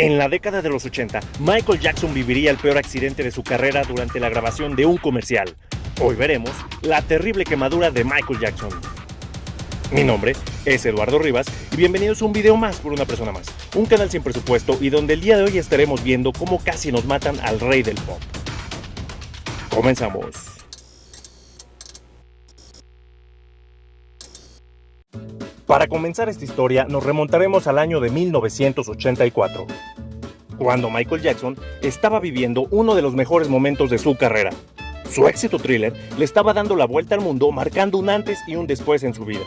En la década de los 80, Michael Jackson viviría el peor accidente de su carrera durante la grabación de un comercial. Hoy veremos la terrible quemadura de Michael Jackson. Mi nombre es Eduardo Rivas y bienvenidos a un video más por una persona más. Un canal sin presupuesto y donde el día de hoy estaremos viendo cómo casi nos matan al rey del pop. Comenzamos. Para comenzar esta historia nos remontaremos al año de 1984, cuando Michael Jackson estaba viviendo uno de los mejores momentos de su carrera. Su éxito Thriller le estaba dando la vuelta al mundo, marcando un antes y un después en su vida.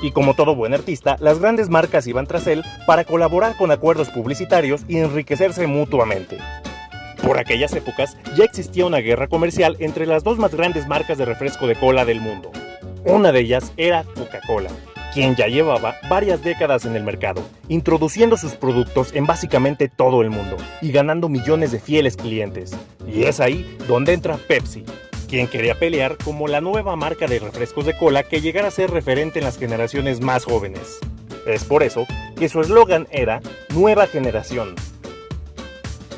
Y como todo buen artista, las grandes marcas iban tras él para colaborar con acuerdos publicitarios y enriquecerse mutuamente. Por aquellas épocas ya existía una guerra comercial entre las dos más grandes marcas de refresco de cola del mundo. Una de ellas era Coca-Cola, quien ya llevaba varias décadas en el mercado, introduciendo sus productos en básicamente todo el mundo y ganando millones de fieles clientes. Y es ahí donde entra Pepsi, quien quería pelear como la nueva marca de refrescos de cola que llegara a ser referente en las generaciones más jóvenes. Es por eso que su eslogan era Nueva Generación.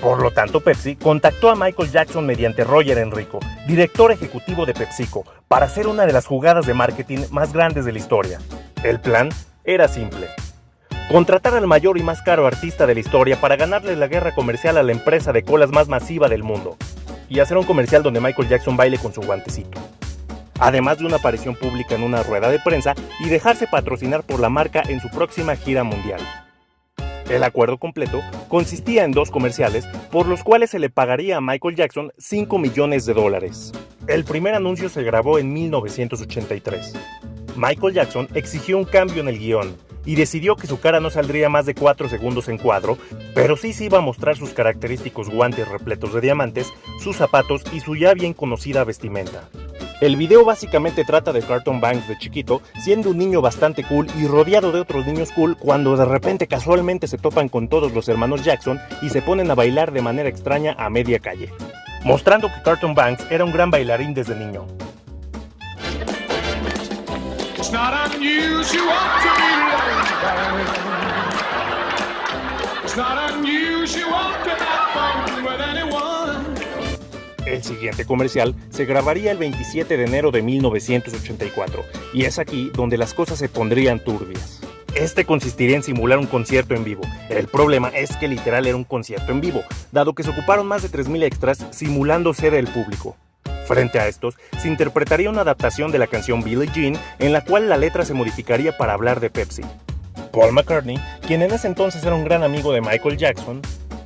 Por lo tanto, Pepsi contactó a Michael Jackson mediante Roger Enrico, director ejecutivo de PepsiCo, para hacer una de las jugadas de marketing más grandes de la historia. El plan era simple: contratar al mayor y más caro artista de la historia para ganarle la guerra comercial a la empresa de colas más masiva del mundo, y hacer un comercial donde Michael Jackson baile con su guantecito, además de una aparición pública en una rueda de prensa y dejarse patrocinar por la marca en su próxima gira mundial. El acuerdo completo consistía en dos comerciales por los cuales se le pagaría a Michael Jackson $5 millones. El primer anuncio se grabó en 1983. Michael Jackson exigió un cambio en el guión y decidió que su cara no saldría más de 4 segundos en cuadro, pero sí se iba a mostrar sus característicos guantes repletos de diamantes, sus zapatos y su ya bien conocida vestimenta. El video básicamente trata de Carlton Banks de chiquito, siendo un niño bastante cool y rodeado de otros niños cool, cuando de repente casualmente se topan con todos los hermanos Jackson y se ponen a bailar de manera extraña a media calle, mostrando que Carlton Banks era un gran bailarín desde niño. It's not unusual to be loved. It's not unusual to have fun with anyone. El siguiente comercial se grabaría el 27 de enero de 1984, y es aquí donde las cosas se pondrían turbias. Este consistiría en simular un concierto en vivo. El problema es que literal era un concierto en vivo, dado que se ocuparon más de 3,000 extras simulando ser el público. Frente a estos, se interpretaría una adaptación de la canción Billie Jean, en la cual la letra se modificaría para hablar de Pepsi. Paul McCartney, quien en ese entonces era un gran amigo de Michael Jackson,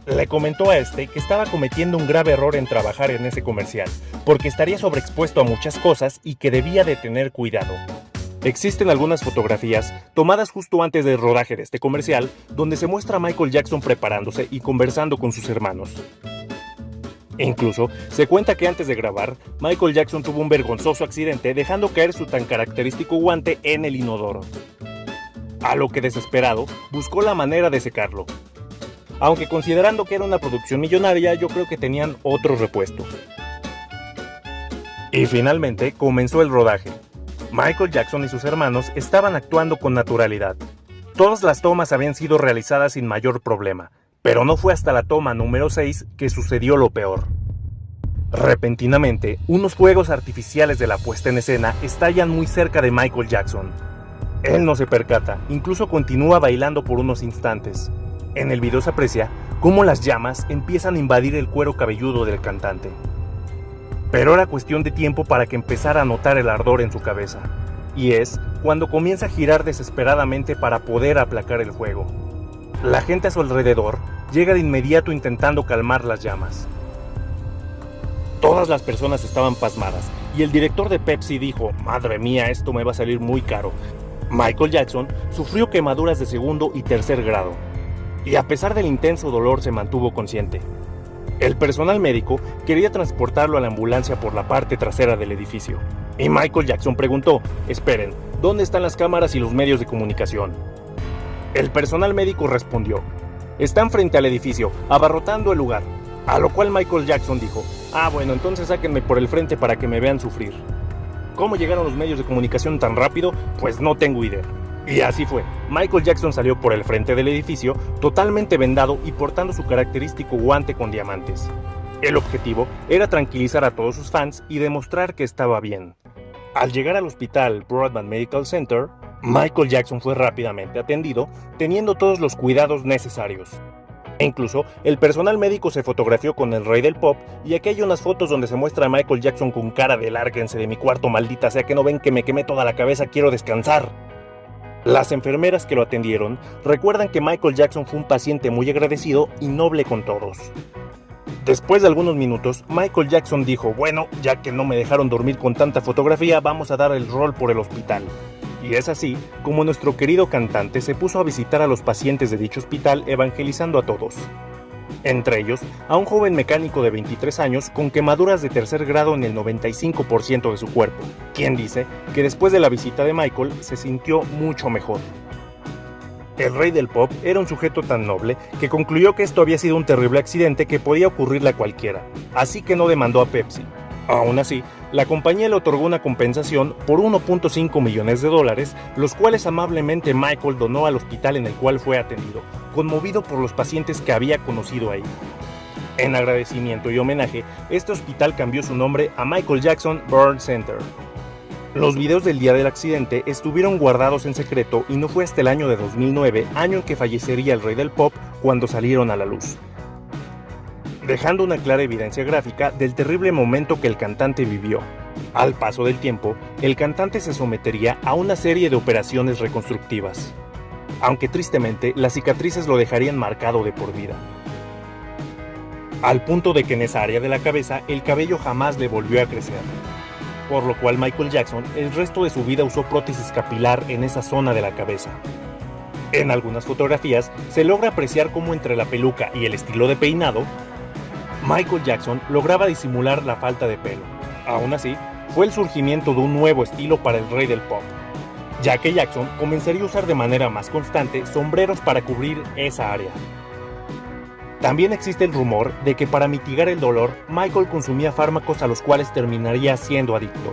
le comentó a este que estaba cometiendo un grave error en trabajar en ese comercial, porque estaría sobreexpuesto a muchas cosas y que debía de tener cuidado. Existen algunas fotografías tomadas justo antes del rodaje de este comercial, donde se muestra a Michael Jackson preparándose y conversando con sus hermanos. Incluso, se cuenta que antes de grabar, Michael Jackson tuvo un vergonzoso accidente dejando caer su tan característico guante en el inodoro. A lo que desesperado, buscó la manera de secarlo. Aunque considerando que era una producción millonaria, yo creo que tenían otro repuesto. Y finalmente comenzó el rodaje. Michael Jackson y sus hermanos estaban actuando con naturalidad. Todas las tomas habían sido realizadas sin mayor problema, pero no fue hasta la toma número 6 que sucedió lo peor. Repentinamente, unos fuegos artificiales de la puesta en escena estallan muy cerca de Michael Jackson. Él no se percata, incluso continúa bailando por unos instantes. En el video se aprecia cómo las llamas empiezan a invadir el cuero cabelludo del cantante. Pero era cuestión de tiempo para que empezara a notar el ardor en su cabeza. Y es cuando comienza a girar desesperadamente para poder aplacar el fuego. La gente a su alrededor llega de inmediato intentando calmar las llamas. Todas las personas estaban pasmadas y el director de Pepsi dijo: "Madre mía, esto me va a salir muy caro". Michael Jackson sufrió quemaduras de segundo y tercer grado, y a pesar del intenso dolor se mantuvo consciente. El personal médico quería transportarlo a la ambulancia por la parte trasera del edificio, y Michael Jackson preguntó: "Esperen, ¿dónde están las cámaras y los medios de comunicación?". El personal médico respondió: "Están frente al edificio, abarrotando el lugar", a lo cual Michael Jackson dijo: "Bueno, entonces sáquenme por el frente para que me vean sufrir". ¿Cómo llegaron los medios de comunicación tan rápido? Pues no tengo idea. Y así fue. Michael Jackson salió por el frente del edificio, totalmente vendado y portando su característico guante con diamantes. El objetivo era tranquilizar a todos sus fans y demostrar que estaba bien. Al llegar al hospital Broadman Medical Center, Michael Jackson fue rápidamente atendido, teniendo todos los cuidados necesarios. E incluso, el personal médico se fotografió con el rey del pop, y aquí hay unas fotos donde se muestra a Michael Jackson con cara de lárguense de mi cuarto, maldita sea, que no ven que me quemé toda la cabeza, quiero descansar. Las enfermeras que lo atendieron recuerdan que Michael Jackson fue un paciente muy agradecido y noble con todos. Después de algunos minutos, Michael Jackson dijo, bueno, ya que no me dejaron dormir con tanta fotografía, vamos a dar el rol por el hospital. Y es así como nuestro querido cantante se puso a visitar a los pacientes de dicho hospital evangelizando a todos. Entre ellos, a un joven mecánico de 23 años con quemaduras de tercer grado en el 95% de su cuerpo, quien dice que después de la visita de Michael se sintió mucho mejor. El rey del pop era un sujeto tan noble que concluyó que esto había sido un terrible accidente que podía ocurrirle a cualquiera, así que no demandó a Pepsi. Aún así, la compañía le otorgó una compensación por 1.5 millones de dólares, los cuales amablemente Michael donó al hospital en el cual fue atendido, conmovido por los pacientes que había conocido ahí. En agradecimiento y homenaje, este hospital cambió su nombre a Michael Jackson Burn Center. Los videos del día del accidente estuvieron guardados en secreto y no fue hasta el año de 2009, año en que fallecería el rey del pop, cuando salieron a la luz, dejando una clara evidencia gráfica del terrible momento que el cantante vivió. Al paso del tiempo, el cantante se sometería a una serie de operaciones reconstructivas, aunque tristemente las cicatrices lo dejarían marcado de por vida, al punto de que en esa área de la cabeza el cabello jamás le volvió a crecer, por lo cual Michael Jackson el resto de su vida usó prótesis capilar en esa zona de la cabeza. En algunas fotografías se logra apreciar cómo entre la peluca y el estilo de peinado, Michael Jackson lograba disimular la falta de pelo. Aún así, fue el surgimiento de un nuevo estilo para el rey del pop, ya que Jackson comenzaría a usar de manera más constante sombreros para cubrir esa área. También existe el rumor de que para mitigar el dolor, Michael consumía fármacos a los cuales terminaría siendo adicto,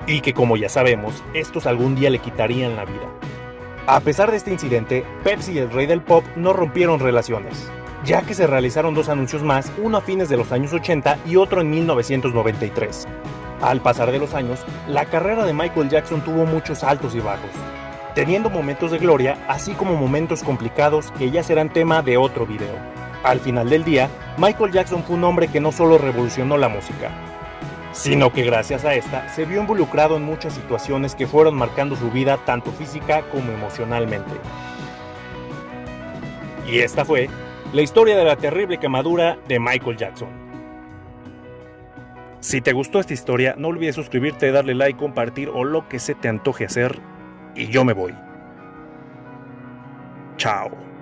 y que, como ya sabemos, estos algún día le quitarían la vida. A pesar de este incidente, Pepsi y el rey del pop no rompieron relaciones, ya que se realizaron dos anuncios más, uno a fines de los años 80 y otro en 1993. Al pasar de los años, la carrera de Michael Jackson tuvo muchos altos y bajos, teniendo momentos de gloria, así como momentos complicados que ya serán tema de otro video. Al final del día, Michael Jackson fue un hombre que no solo revolucionó la música, sino que gracias a esta se vio involucrado en muchas situaciones que fueron marcando su vida tanto física como emocionalmente. Y esta fue la historia de la terrible quemadura de Michael Jackson. Si te gustó esta historia, no olvides suscribirte, darle like, compartir o lo que se te antoje hacer. Y yo me voy. Chao.